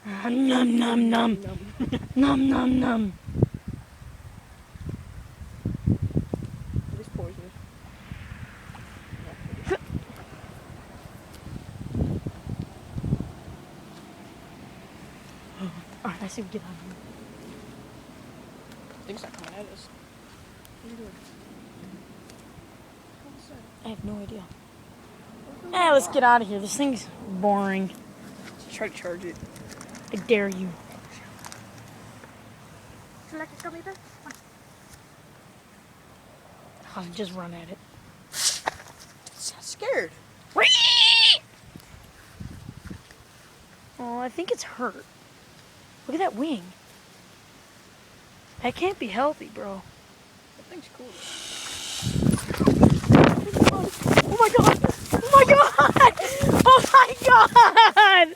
Num num num. Num num num. It is poisonous. Alright, I say we get out of here. Things not coming at us. What are you doing? I have no idea. Let's get out of here. This thing's boring. Try to charge it. I dare you. Would you like to show me this? I'll just run at it. It's scared. Oh, I think it's hurt. Look at that wing. That can't be healthy, bro. That thing's cool. Oh my god! Oh my god! Oh my god! Oh my god!